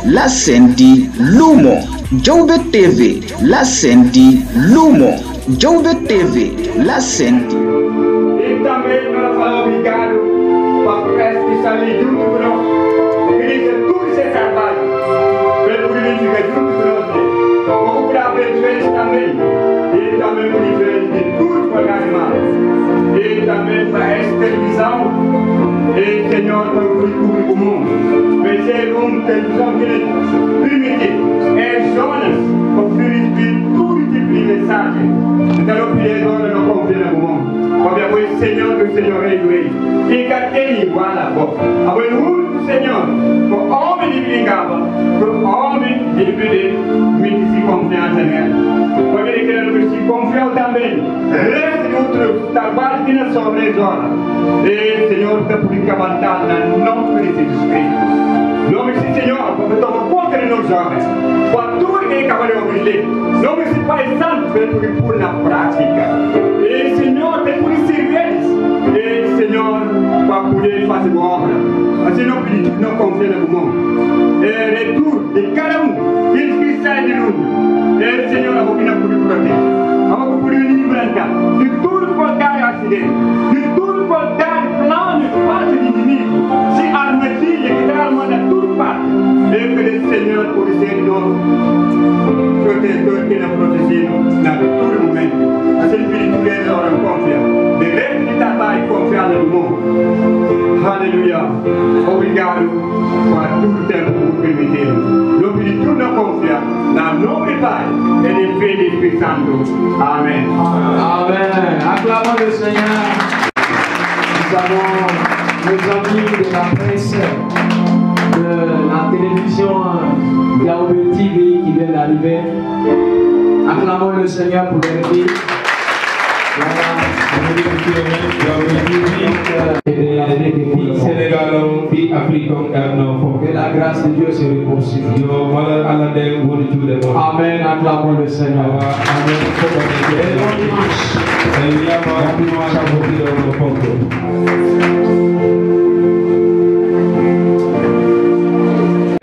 la Sendi Lumo. Jawbe TV, la Sendi Lumo. Jawbe TV, la Sendi. E também nós falamos obrigado para presta que está ali junto conosco. Queria tudo esse trabalho. Pelo por ele ficar junto conosco. Vamos procurar ver eles também. E também por eles de tudo para animar. E também para essa televisão. E Senhor, para o público comum. Vai ser uma televisão que ele permite. É Jonas, o filho de tudo tipo de mensagem. Então eu pedi agora não confia no mundo. Porque o Senhor do Senhor é do Rei. Fica tem igual a boca. O único Senhor, o homem de brigava, o homem de pedir, me se confiança nele. Porque ele quer se confiar também. Resta de outros trabalhos que não são resolvidos. E o Senhor está por levantar no nome de Jesus Cristo. Nome de Senhor, porque toma conta de nós jovens. Para tudo que acabou de ouvir. Nome de Pai Santo, para pôr na prática. E Senhor, tem por servir eles. E Senhor, para poder fazer obra. Assim não pedir, não confia no mundo. É retorno de cada um. Que sai de mundo. E Senhor, a boquinha por proteger. A boca por livrar de tudo qualquer acidente. De tudo qualquer plano de parte de inimigo. Se armadilha que está armada tudo parte. E que Senhor, por ser de novo. Protetor que não protegido na todo momento. Assim espírito dele ora confia. De resto de trabalho confiar no mundo. Aleluia. Obrigado por todo o tempo por permitir. No espírito não confia. Na nome do Pai e do Filho e do Espírito Santo. Amém. Amen. Acclamons le Seigneur. Nous avons nos amis de la presse, de la télévision Jawbe TV qui vient d'arriver. Acclamons le Seigneur pour leur vie. Que la grâce de Dieu se repose sur vous. Amen. Acclamons le Seigneur. Amen.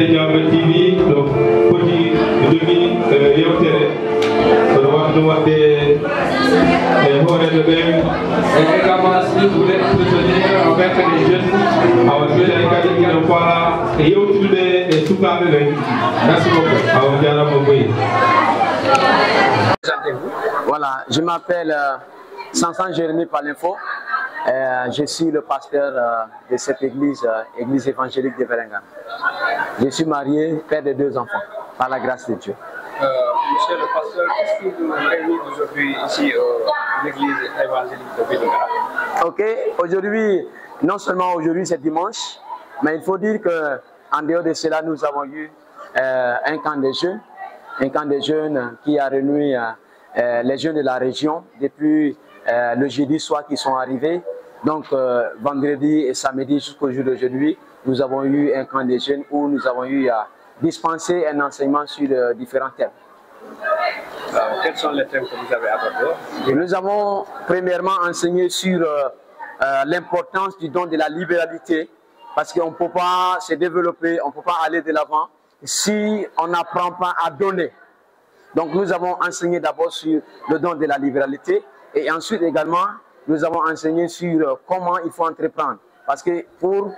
Jawbe TV, donc petit demi yewtere kono wonno wadde hoorede ɓen Et également, si vous voulez entretenir avec les jeunes, awa jooni kadi ino fala e yewtude e sukaɓe ɓen. Merci beaucoup. Awa jarama boyi. Voilà, je m'appelle Sansan Jérémy Palinfo. Je suis le pasteur de cette église, église évangélique de Bellingham. Je suis marié, père de 2 enfants, par la grâce de Dieu. Monsieur le pasteur, qu'est-ce qui nous réunit aujourd'hui ici à l'église évangélique de Bellingham? Ok, aujourd'hui, non seulement aujourd'hui c'est dimanche, mais il faut dire qu'en dehors de cela, nous avons eu un camp de jeunes qui a réuni les jeunes de la région depuis le jeudi soir qui sont arrivés. Donc vendredi et samedi jusqu'au jour d'aujourd'hui, nous avons eu un camp de jeunes où nous avons eu à dispenser un enseignement sur différents thèmes. Quels sont les thèmes que vous avez abordés? Nous avons premièrement enseigné sur l'importance du don de la libéralité, parce qu'on ne peut pas se développer, on ne peut pas aller de l'avant si on n'apprend pas à donner. Donc nous avons enseigné d'abord sur le don de la libéralité et ensuite également nous avons enseigné sur comment il faut entreprendre. Parce que pour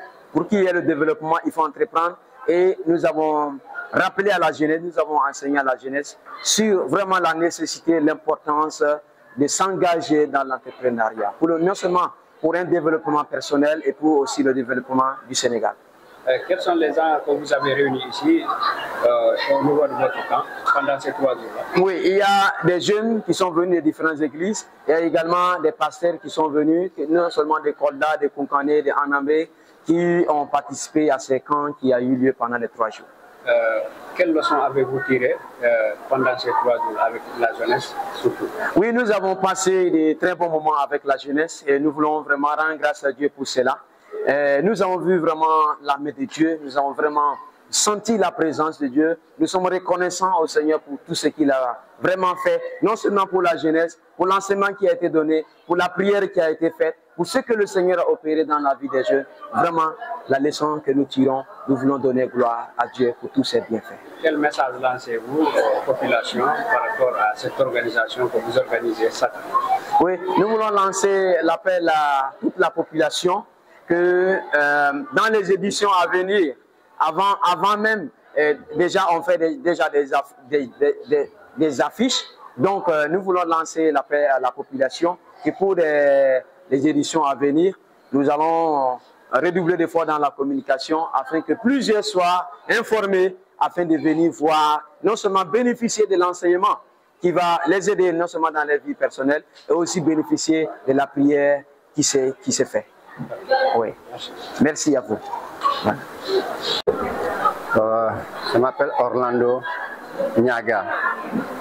qu'il y ait le développement, il faut entreprendre. Et nous avons rappelé à la jeunesse, nous avons enseigné à la jeunesse sur vraiment la nécessité, l'importance de s'engager dans l'entrepreneuriat. Non seulement pour un développement personnel et pour aussi le développement du Sénégal. Quels sont les gens que vous avez réunis ici au niveau de votre camp pendant ces 3 jours-là? Oui, il y a des jeunes qui sont venus de différentes églises. Il y a également des pasteurs qui sont venus, non seulement des Kolda, des Kounkané, des Anambé, qui ont participé à ces camps qui a eu lieu pendant les 3 jours. Quelles leçons avez-vous tirées pendant ces 3 jours avec la jeunesse surtout? Oui, nous avons passé de très bons moments avec la jeunesse et nous voulons vraiment rendre grâce à Dieu pour cela. Nous avons vu vraiment la main de Dieu, nous avons vraiment senti la présence de Dieu. Nous sommes reconnaissants au Seigneur pour tout ce qu'il a vraiment fait, non seulement pour la jeunesse, pour l'enseignement qui a été donné, pour la prière qui a été faite, pour ce que le Seigneur a opéré dans la vie des jeunes. Vraiment, la leçon que nous tirons, nous voulons donner gloire à Dieu pour tous ses bienfaits. Quel message lancez-vous aux populations par rapport à cette organisation que vous organisez chaque année? Oui, nous voulons lancer l'appel à toute la population que dans les éditions à venir, avant même, déjà on fait des affiches. Donc nous voulons lancer l'appel à la population et pour les éditions à venir, nous allons redoubler d'efforts dans la communication afin que plusieurs soient informés afin de venir voir, non seulement bénéficier de l'enseignement qui va les aider non seulement dans leur vie personnelle, et aussi bénéficier de la prière qui s'est faite. Oui. Merci à vous. Ouais. Je m'appelle Orlando Niaga.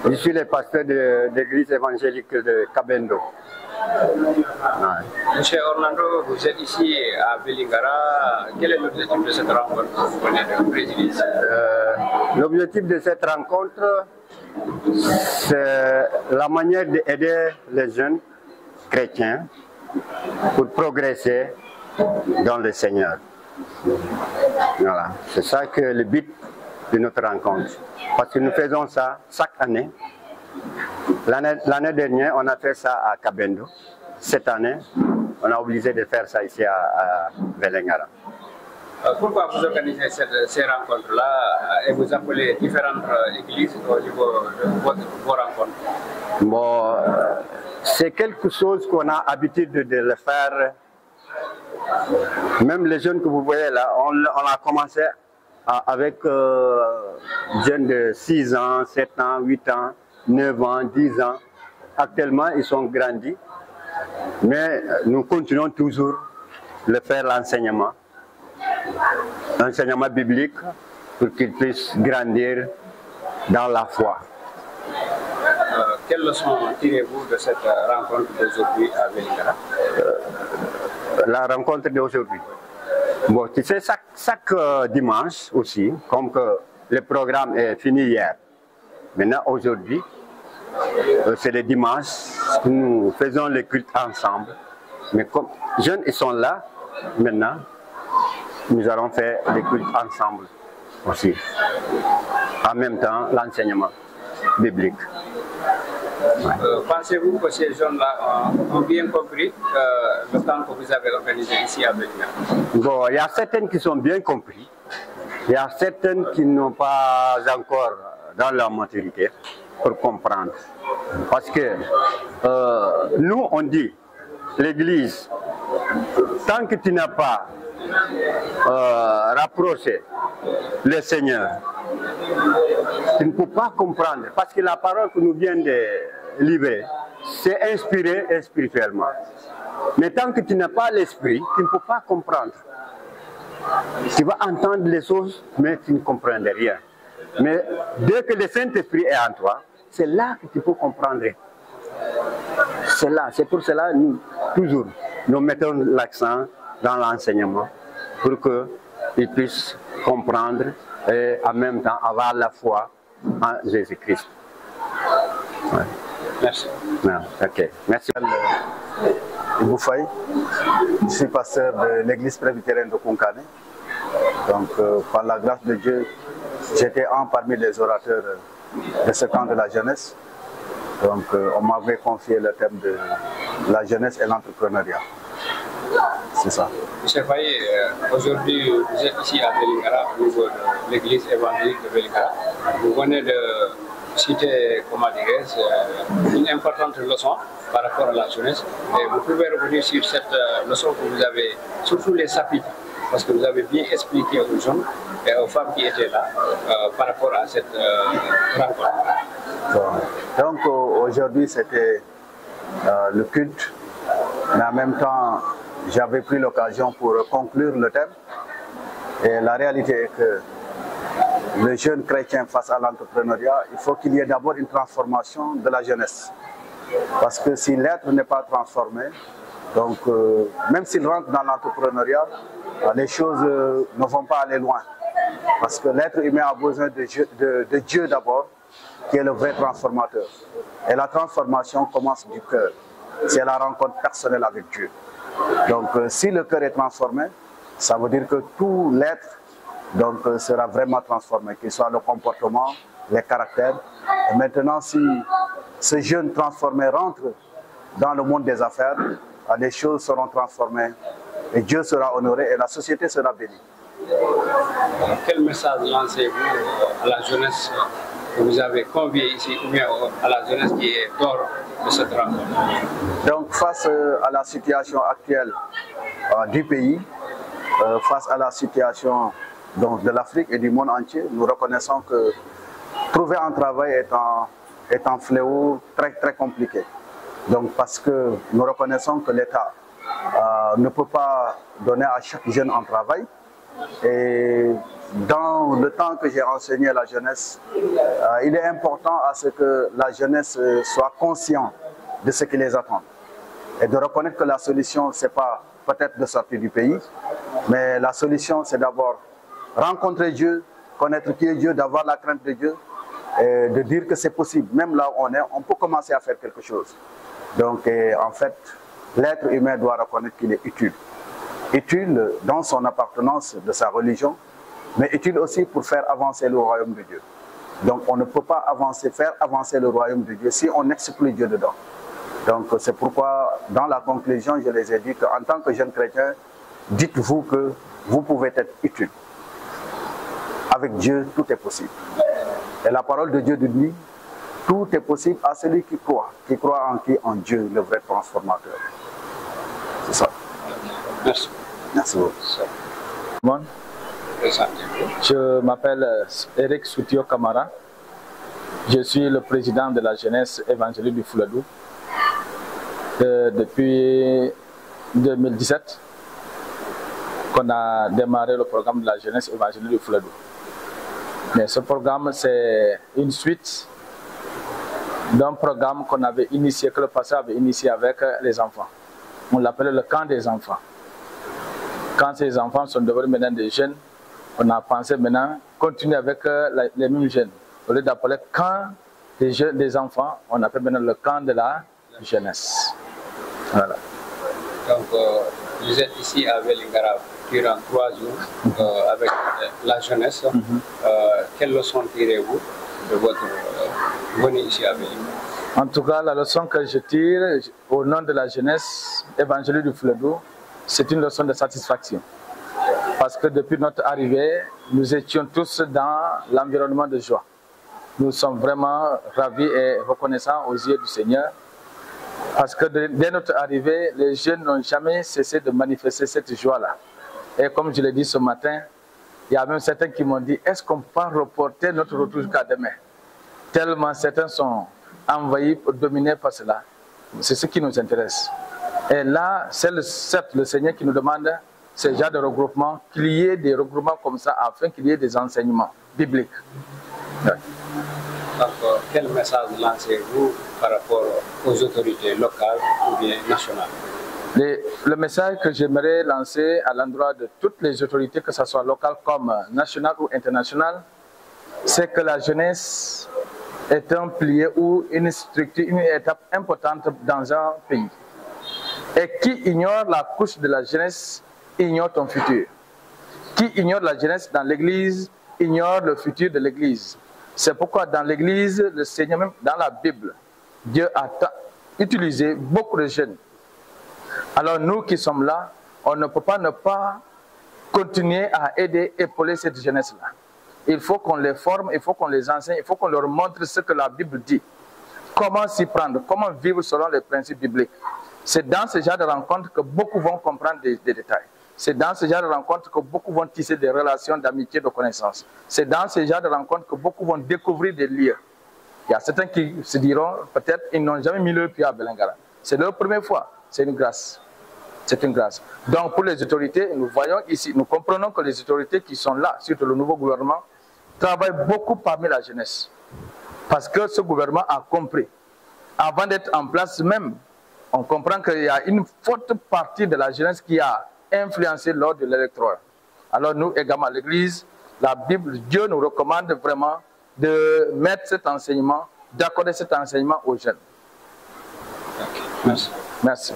Je suis le pasteur de l'église évangélique de Kabendo. Ouais. Monsieur Orlando, vous êtes ici à Vélingara. Quel est l'objectif de cette rencontre que vous venez de présider? L'objectif de cette rencontre, c'est la manière d'aider les jeunes chrétiens pour progresser dans le Seigneur. Voilà, c'est ça que le but de notre rencontre. Parce que nous faisons ça chaque année. L'année dernière, on a fait ça à Kabendo. Cette année, on a obligé de faire ça ici à Vélingara. Pourquoi vous organisez ces rencontres-là et vous appelez différentes églises au niveau de vos rencontres? Bon, c'est quelque chose qu'on a l'habitude de le faire. Même les jeunes que vous voyez là, on a commencé avec jeunes de 6 ans, 7 ans, 8 ans, 9 ans, 10 ans. Actuellement, ils sont grandis. Mais nous continuons toujours de faire l'enseignement biblique pour qu'ils puissent grandir dans la foi. Quelles leçons tirez-vous de cette rencontre d'aujourd'hui à Vélingara? La rencontre d'aujourd'hui. Bon, tu sais, chaque dimanche aussi, comme que le programme est fini hier. Maintenant, aujourd'hui, c'est le dimanche, nous faisons le culte ensemble. Mais comme les jeunes ils sont là, maintenant, nous allons faire le culte ensemble aussi. En même temps, l'enseignement biblique. Ouais. Pensez-vous que ces jeunes-là ont bien compris le temps que vous avez organisé ici à Vélingara? Bon, il y a certaines qui sont bien compris. Il y a certaines qui n'ont pas encore dans leur maturité pour comprendre. Parce que nous, on dit, l'Église, tant que tu n'as pas rapproché le Seigneur, tu ne peux pas comprendre. Parce que la parole que nous vient de livrer, c'est inspiré spirituellement. Mais tant que tu n'as pas l'esprit, tu ne peux pas comprendre. Tu vas entendre les choses, mais tu ne comprends rien. Mais dès que le Saint-Esprit est en toi, c'est là que tu peux comprendre. C'est là, c'est pour cela nous, toujours, nous mettons l'accent dans l'enseignement pour qu'ils puissent comprendre et en même temps avoir la foi en Jésus-Christ. Ouais. Merci. Non, ok, merci. Boufaï, je suis pasteur de l'église presbytérienne de Konkane. Donc, par la grâce de Dieu, j'étais un parmi les orateurs de ce camp de la jeunesse. Donc, on m'avait confié le thème de la jeunesse et l'entrepreneuriat. C'est ça. Monsieur Faye, aujourd'hui, vous êtes ici à Vélingara, au niveau de l'église évangélique de Vélingara. Vous venez de citer, comment dirais-je, une importante leçon par rapport à la jeunesse. Et vous pouvez revenir sur cette leçon que vous avez, surtout les chapitres, parce que vous avez bien expliqué aux jeunes et aux femmes qui étaient là par rapport à cette rencontre. Bon. Donc aujourd'hui c'était le culte, mais en même temps j'avais pris l'occasion pour conclure le thème. Et la réalité est que le jeune chrétien face à l'entrepreneuriat, il faut qu'il y ait d'abord une transformation de la jeunesse. Parce que si l'être n'est pas transformé, donc même s'il rentre dans l'entrepreneuriat, les choses ne vont pas aller loin. Parce que l'être humain a besoin de Dieu d'abord, qui est le vrai transformateur. Et la transformation commence du cœur. C'est la rencontre personnelle avec Dieu. Donc si le cœur est transformé, ça veut dire que tout l'être sera vraiment transformé, qu'il soit le comportement, les caractères. Et maintenant, si ce jeune transformé rentre dans le monde des affaires, les choses seront transformées et Dieu sera honoré et la société sera bénie. Quel message lancez-vous à la jeunesse que vous avez conviée ici, ou bien à la jeunesse qui est hors de cette rencontre? Donc face à la situation actuelle du pays, face à la situation de l'Afrique et du monde entier, nous reconnaissons que trouver un travail est un fléau très très compliqué. Donc parce que nous reconnaissons que l'État ne peut pas donner à chaque jeune un travail. Et dans le temps que j'ai enseigné à la jeunesse, il est important à ce que la jeunesse soit consciente de ce qui les attend. Et de reconnaître que la solution, ce n'est pas peut-être de sortir du pays, mais la solution, c'est d'abord rencontrer Dieu, connaître qui est Dieu, d'avoir la crainte de Dieu, et de dire que c'est possible. Même là où on est, on peut commencer à faire quelque chose. Donc, en fait, l'être humain doit reconnaître qu'il est utile. Utile dans son appartenance de sa religion, mais utile aussi pour faire avancer le royaume de Dieu. Donc, on ne peut pas faire avancer le royaume de Dieu si on exclut Dieu dedans. Donc, c'est pourquoi, dans la conclusion, je les ai dit qu'en tant que jeunes chrétiens, dites-vous que vous pouvez être utile. Avec Dieu, tout est possible. Et la parole de Dieu nous dit, tout est possible à celui qui croit en qui? En Dieu, le vrai transformateur. C'est ça. Merci. Merci beaucoup. Bon. Je m'appelle Eric Soutio Kamara. Je suis le président de la jeunesse évangélique du Fouladou depuis 2017 qu'on a démarré le programme de la jeunesse évangélique du Fouladou. Mais ce programme, c'est une suite d'un programme qu'on avait initié, que le pasteur avait initié avec les enfants. On l'appelait le camp des enfants. Quand ces enfants sont devenus maintenant des jeunes, on a pensé maintenant continuer avec les mêmes jeunes. Au lieu d'appeler camp des enfants, on appelle maintenant le camp de la jeunesse. Voilà. Donc, vous êtes ici à Vélingara durant 3 jours avec la jeunesse. Quelle leçon tirez-vous de votre venue ici à Vélingara? En tout cas, la leçon que je tire au nom de la jeunesse évangélique du Fouladou, c'est une leçon de satisfaction. Parce que depuis notre arrivée, nous étions tous dans l'environnement de joie. Nous sommes vraiment ravis et reconnaissants aux yeux du Seigneur. Parce que dès notre arrivée, les jeunes n'ont jamais cessé de manifester cette joie-là. Et comme je l'ai dit ce matin, il y a même certains qui m'ont dit, est-ce qu'on peut reporter notre retour jusqu'à demain? Tellement certains sont envahis, dominés par cela. C'est ce qui nous intéresse. Et là, c'est certes le Seigneur qui nous demande ce genre de regroupement, qu'il y ait des regroupements comme ça, afin qu'il y ait des enseignements bibliques. Ouais. Donc, quel message lancez-vous par rapport aux autorités locales ou bien nationales? Le message que j'aimerais lancer à l'endroit de toutes les autorités, que ce soit locales comme nationales ou internationales, c'est que la jeunesse est un pilier ou une structure, une étape importante dans un pays. Et qui ignore la couche de la jeunesse, ignore ton futur. Qui ignore la jeunesse dans l'église, ignore le futur de l'église. C'est pourquoi dans l'église, le Seigneur, même dans la Bible, Dieu a utilisé beaucoup de jeunes. Alors nous qui sommes là, on ne peut pas ne pas continuer à aider, épauler cette jeunesse-là. Il faut qu'on les forme, il faut qu'on les enseigne, il faut qu'on leur montre ce que la Bible dit. Comment s'y prendre, comment vivre selon les principes bibliques. C'est dans ce genre de rencontres que beaucoup vont comprendre des détails. C'est dans ce genre de rencontres que beaucoup vont tisser des relations d'amitié, de connaissance. C'est dans ce genre de rencontres que beaucoup vont découvrir des lieux. Il y a certains qui se diront, peut-être, ils n'ont jamais mis le pied à Vélingara. C'est leur première fois. C'est une grâce. C'est une grâce. Donc pour les autorités, nous voyons ici, nous comprenons que les autorités qui sont là, surtout le nouveau gouvernement, travaillent beaucoup parmi la jeunesse. Parce que ce gouvernement a compris. Avant d'être en place même, on comprend qu'il y a une forte partie de la jeunesse qui a influencé lors de l'électorat. Alors nous également à l'église, la Bible, Dieu nous recommande vraiment de mettre cet enseignement, d'accorder cet enseignement aux jeunes. Okay. Merci. Merci.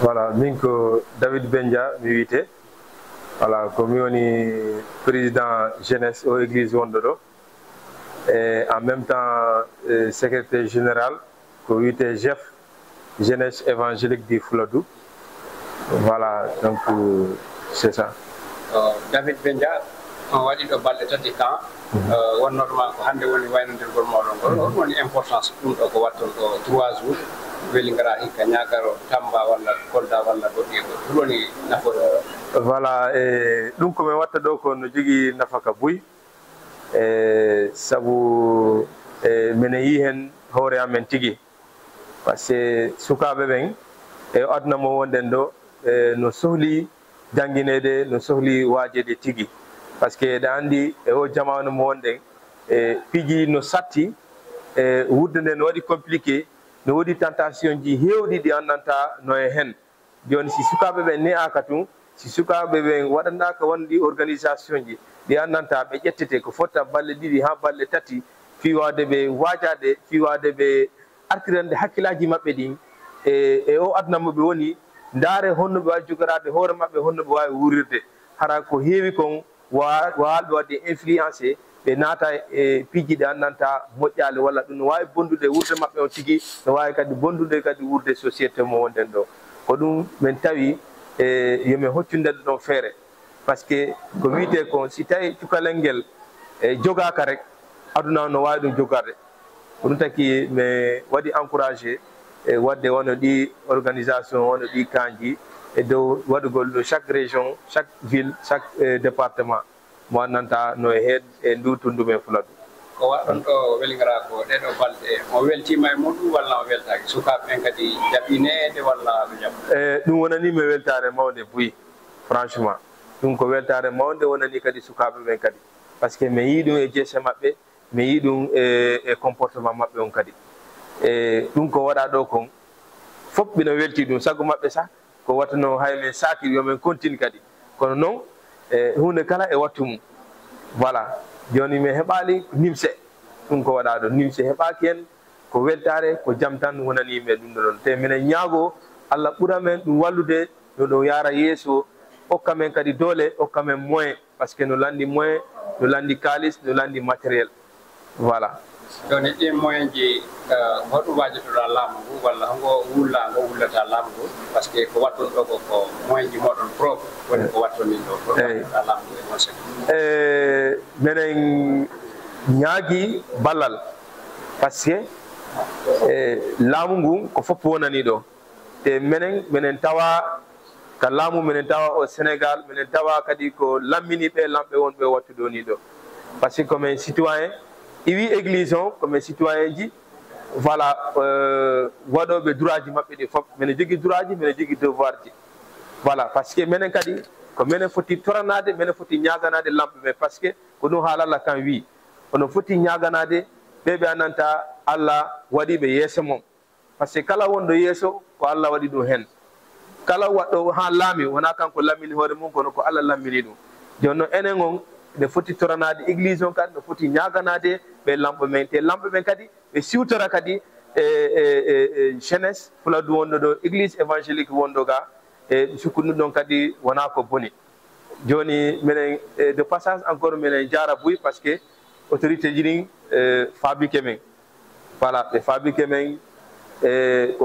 Voilà, Minko David Benja, milité. Voilà, comme on est président jeunesse aux églises Wondoro. Et en même temps, secrétaire général, comme était chef jeunesse évangélique du Flodou. Voilà, donc c'est ça. David Benja, on va dire que balle de temps. On normalement quand on est venu de Gormolongo, on a importance pour que watton 3 jours. Voilà, donc comme watta do ko no jogi nafaka buy sabu mene yi hen hore amen tigi parce que sukabe ben e adna mo wonden do no sohli janginede no sohli wajede tigi parce que da andi e o jamanu mo wonden piji no satti wudde no wadi compliqué no wodi tentation ji hewdi di andanta no e hen joni si sukabe ben ne akatum si sukabe ben wadanda ka wondi organisation ji di andanta be jettete ko fotta balle didi ha balle tati fi wade be wajade fi wade be artirande hakkilaji mabbe din e o adna mo be woni ndare honno be wajugaraade hoore mabbe honno be wawi wurirde hara ko heewi kon waalbe wadde influencer be nata e piji de andanta moƴƴale walla ɗum no wawi bondude wurde mabɓe o tigi no wawi kadi bondude kadi wurde société mo wonden ɗo ko ɗum min tawi yomin hoccundede ɗon feere par ce que ko wiyete ko si tawi cukalel ngel jogaka rek aduna no wawi ɗum jogarde ko ɗum taki mi waɗi encouragé e wadde wono ɗi organisation wono ɗi kanji e dow waɗugol ɗo chaque région chaque ville chaque département mo annanta no heed e ndutundu men fuladu ko waɗɗon ɗo welingara ko ɗeɗo balɗe mo weltima e muɗum walla o weltaki sukaɓe ɓen kadi jaɓinede walla no jaɓ ɗum wonani mi weltare mawde buyi franchement ɗum ko weltare mawde wonani kadi sukaɓe ɓen kadi par ce que mi yii ɗum e jeese maɓɓe mi yii ɗum e comportement maɓɓe on kadi e ɗum ko waɗa ɗo kon fof ɓino welti ɗum sago maɓɓe sah ko watano hay men sakir yomin continue kadi kono noon hunde kala e wattu mum voilà joni mi heɓali nimse ɗum ko waɗa ɗo nimse heɓaki hen ko weltare ko jaam tan wonani yimɓe ɗum ɗon te minen ñaago Allah ɓura men ɗum wallude no ɗum yara yeeso hokka men kadi doole hokka men moyen par ce que no landi moyen no landi kalis no landi matériel voilà joni ɗi moyen ji hoɗum wajitoɗa laamu ngu walla hongo wulla ngo wullata laamu ngu par ce que ko watton ɗo ko moyen ji moɗon propre woni ko wattonin ɗo ko waɗitoɗa laamu ngu e conséquence minen ñaagui ballal par ce que laamu ngu ko fof wonani ɗo te minen tawa ka laamu minen tawa au Sénégal minen tawa kadi ko lammini ɓe lamɓe wonɓe wattu ɗo ni ɗo par ce que komin citoyen iwi église on comme citoyen ji voilà waɗoɓe droit ji maɓɓe ɗi fof minen jogui droit ji minen jogui devoir ji voilà par ce que minen kadi ko minen foti toranade minen foti ñaganade lamɓe ɓe par ce que ko ɗum haala Allah kan wi ono foti ñaganade ɓeɓe annanta Allah waɗiɓe yeeso mum par ce que kala wonɗo yeeso ko Allah waɗi ɗum hen kala waɗɗo ha laami wona kanko lammini hoore mum kono ko Allah lammini ɗum joni noon enen on ɓe foti toranade église on kadi ɓe foti ñaganade ɓe lamɓe men te lamɓe ɓen kadi ɓe siwtora kadi e jeunesse fuladu wonɗo ɗo église évangélique wonɗo ga e sukkundu ɗon kadi wona ko boni joni minen de passage encore minen jara buy par ce que autorité ji ɗin fabrique men voilà ɓe fabrique men ɓe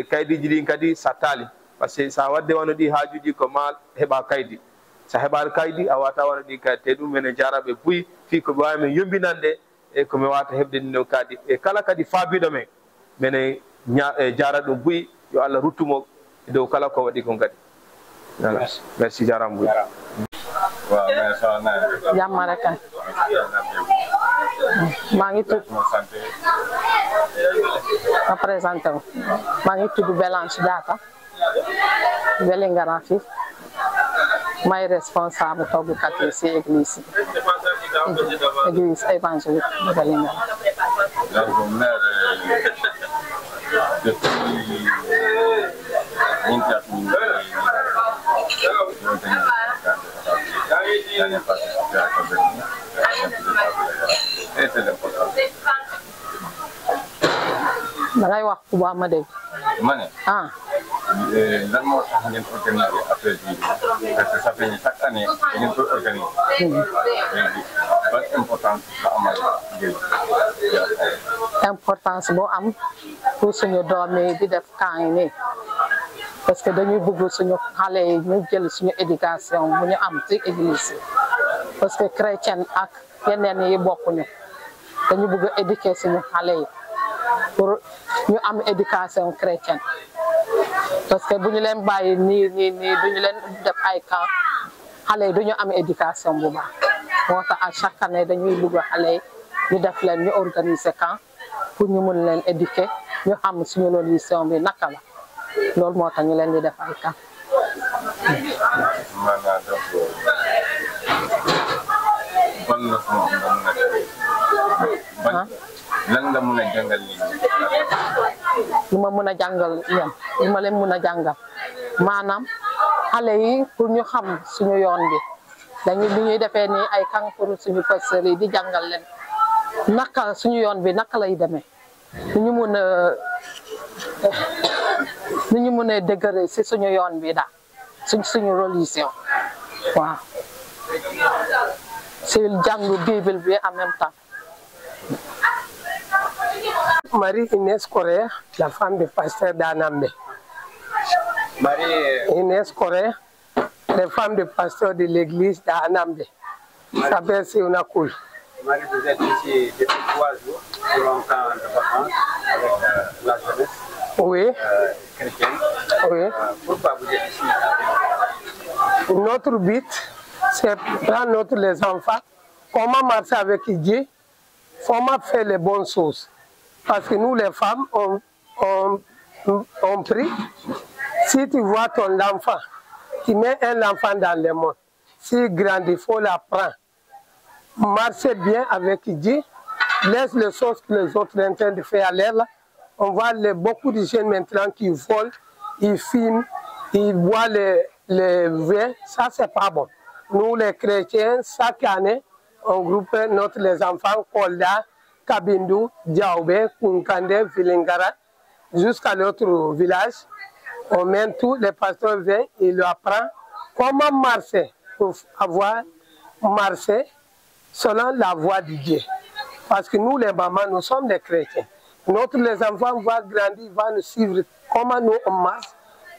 kaydiji ɗin kadi sa taali par ce que sa wadde wano ɗi haajuji ko ma heɓa kaydi sa heɓaɗo kaydi a wata wano ɗi kaydi te ɗum minen jaraɓe buy fi koɓe wawi men yombinande e komi wata heɓde ɗin ɗon kadi e kala kadi faabiɗo men minen jara ɗum buy yo Allah ruttumo e dow kala ko waɗi kon kadi voilà merci jarama buy jàmm rek maa ngi tudd ma présenté wu maa ngi tudd Belange Diatta Vélingara fi may responsable toggukat yi si église église évangélique de Vélingara. Donc maire da ngay wax bu baax ma dégg. ma ne. ah. lan moo tax ngeen organiser affaire bi parce que ça fait chaque année ngeen koy organiser. léegi ban importance la amal importance boo am pour suñu doom yi di def camp yi nii parce que dañuy bëgg suñu xale yi ñu jël suñu éducation bu ñu am ci église parce que chrétien ak yeneen yi bokkuñu dañu bëgg éduquer suñu xale yi pour ñu am éducation chrétienne parce que bu ñu leen bàyyi nii duñu leen def ay camp xale yi duñu am éducation bu baax moo tax à chaque année dañuy bëgg xale yi ñu def leen ñu organiser camp pour ñu mën leen éduquer ñu xam suñu religion bi naka la loolu moo tax ñu leen di def ay camp. maanaam donc ban la lan nga mën a jàngal nit ñi. lu ma mën a jàngal ñoom lu ma leen mën a jàngal maanaam xale yi pour ñu xam suñu yoon bi dañuy li ñuy defee nii ay camp pour suñu pasteurs yi di jàngal leen naka suñu yoon bi naka lay demee nu ñu mën a dëgëre si suñu yoon bi daal suñu religion waaw si jàngu Bible bi en même temps. Marie-Inès Correa, la femme du pasteur d'Anambé. Marie-Inès Correa, la femme du pasteur de l'église d'Anambé. Ça s'appelle Sionakoul. Marie, vous êtes ici depuis 3 jours pour un camp de vacances avec la jeunesse chrétienne. Oui. Pourquoi vous êtes ici? Notre but, c'est prendre les enfants, comment marcher avec Dieu, comment faire les bonnes choses. Parce que nous, les femmes, on prie. Si tu vois ton enfant, tu mets un enfant dans le monde. S'il grandit, il faut l'apprendre. Marchez bien avec Dieu. Laisse les choses que les autres sont en train de faire à l'air. On voit beaucoup de jeunes maintenant qui volent, ils filment, ils boivent les vins. Ça, c'est pas bon. Nous, les chrétiens, chaque année, on groupe les enfants, Kolda, Kabindu, Diaoubé, Kunkande, Vilingara, jusqu'à l'autre village. On mène tous les pasteurs viennent, ils leur apprennent comment marcher pour avoir marché selon la voie de Dieu. Parce que nous, les mamans, nous sommes des chrétiens. Les enfants vont grandir, vont nous suivre comment nous on marche.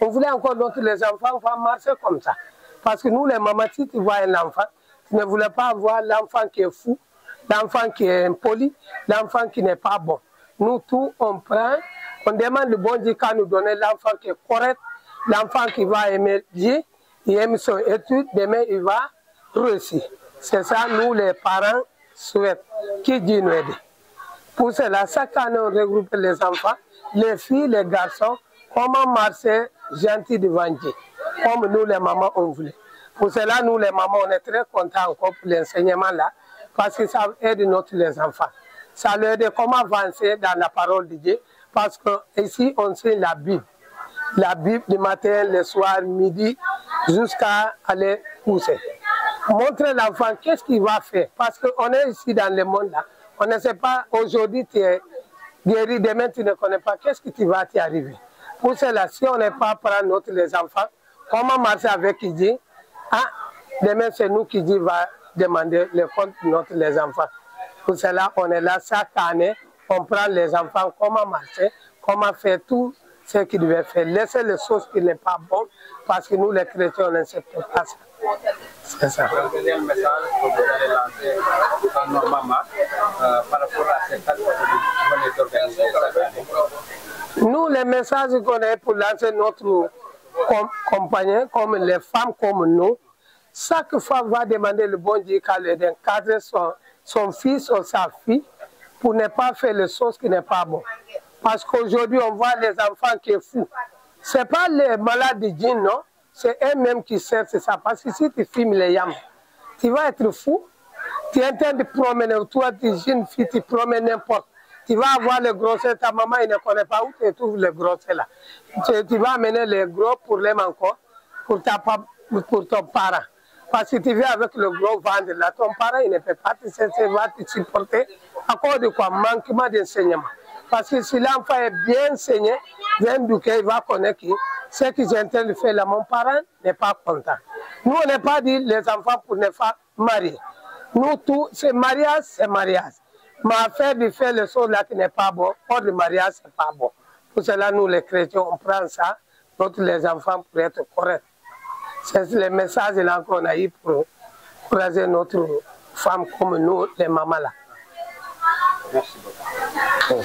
On voulait encore les enfants vont marcher comme ça. Parce que nous, les mamans, si tu vois un enfant, tu ne voulais pas avoir l'enfant qui est fou, l'enfant qui est impoli, l'enfant qui n'est pas bon. Nous, tout, on prend, on demande le bon Dieu qu'à nous donner l'enfant qui est correct, l'enfant qui va aimer Dieu, il aime son étude, demain il va réussir. C'est ça, nous, les parents, souhaitent que Dieu nous aide. Pour cela, chaque année, on regroupe les enfants, les filles, les garçons, comment marcher gentil devant Dieu, comme nous, les mamans, on voulait. Pour cela, nous, les mamans, on est très contents encore pour l'enseignement là, parce que ça aide les enfants. Ça leur aide comment avancer dans la parole de Dieu, parce qu'ici, on sait la Bible. La Bible du matin, le soir, midi, jusqu'à aller pousser. Montrer l'enfant qu'est-ce qu'il va faire, parce qu'on est ici dans le monde là. On ne sait pas, aujourd'hui tu es guéri, demain tu ne connais pas, qu'est-ce qui va t'y arriver. Pour cela, si on n'est pas prendre les enfants, comment marcher avec Dieu, demain c'est nous qui Dieu va demander le compte de les enfants. Pour cela, on est là chaque année, on prend les enfants, comment marcher, comment faire tout ce qu'ils devaient faire. Laisser les choses qui n'est pas bonnes, parce que nous les chrétiens, on n'accepte pas ça. C'est ça. Le deuxième message que vous allez lancer à nos mamans par rapport à cette acte que vous venez d'organiser cette année. Nous, les messages qu'on a pour lancer notre compagnie, comme les femmes comme nous, chaque femme va demander le bon Dieu qu'elle aide d'encadrer son fils ou sa fille pour ne pas faire les choses qui n'est pas bon. Parce qu'aujourd'hui, on voit les enfants qui sont fous. Ce n'est pas les malades de djinn, non? C'est eux-mêmes qui servent ça. Parce que si tu filmes les yams, tu vas être fou. Tu es en train de promener, toi, tu es une jeune fille, tu promènes n'importe. Tu vas avoir le grossesse, ta maman, il ne connaît pas où tu trouves le grossesse là. Tu vas amener les gros problèmes encore pour ton parent. Parce que tu viens avec le gros ventre là, ton parent, il ne peut pas te supporter à cause de quoi? Manquement d'enseignement. Parce que si l'enfant est bien saigné, il va connaître que ce que j'ai en train de faire là, mon parent n'est pas content. Nous, on n'est pas dit les enfants pour ne pas marier. Nous, tout, c'est mariage, c'est mariage. Mais faire de faire les choses là qui n'est pas bon, hors de mariage, c'est pas bon. Pour cela, nous, les chrétiens, on prend ça, notre les enfants, pour être corrects. C'est le message là qu'on a eu pour encourager notre femme comme nous, les mamans là. Merci beaucoup.